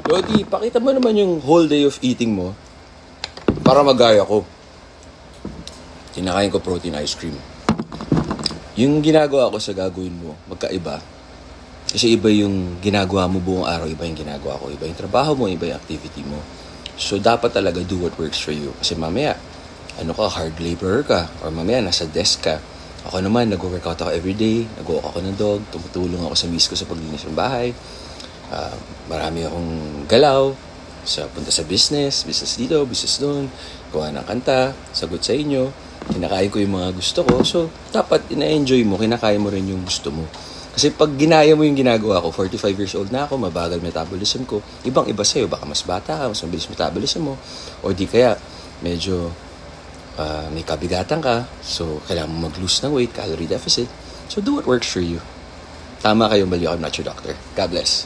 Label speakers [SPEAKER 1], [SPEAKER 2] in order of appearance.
[SPEAKER 1] Lodi, pakita mo naman yung whole day of eating mo para magaya ko. Kinakain ko protein ice cream. Yung ginagawa ko sa gagawin mo, magkaiba. Kasi iba yung ginagawa mo buong araw, iba yung ginagawa ko. Iba yung trabaho mo, iba yung activity mo. So, dapat talaga do what works for you. Kasi mamaya, hard laborer ka. Or mamaya, nasa desk ka. Ako naman, nag-workout ako everyday. Nag-walk ako ng dog. Tumutulong ako sa miss ko sa paglinis ng bahay. Marami akong galaw. Punta sa business dito, business doon. Gawa ng kanta, sagot sa inyo. Kinakain ko yung mga gusto ko. So, dapat ina-enjoy mo, kinakain mo rin yung gusto mo. Kasi pag ginaya mo yung ginagawa ko, 45 years old na ako, mabagal metabolism ko, ibang-iba sa'yo. Baka mas bata ka, mas mabilis metabolism mo. O di kaya, medyo may kabigatan ka. So, kailangan mo mag-lose ng weight, calorie deficit. So, do what works for you. Tama kayo, mali ako, I'm not your doctor. God bless.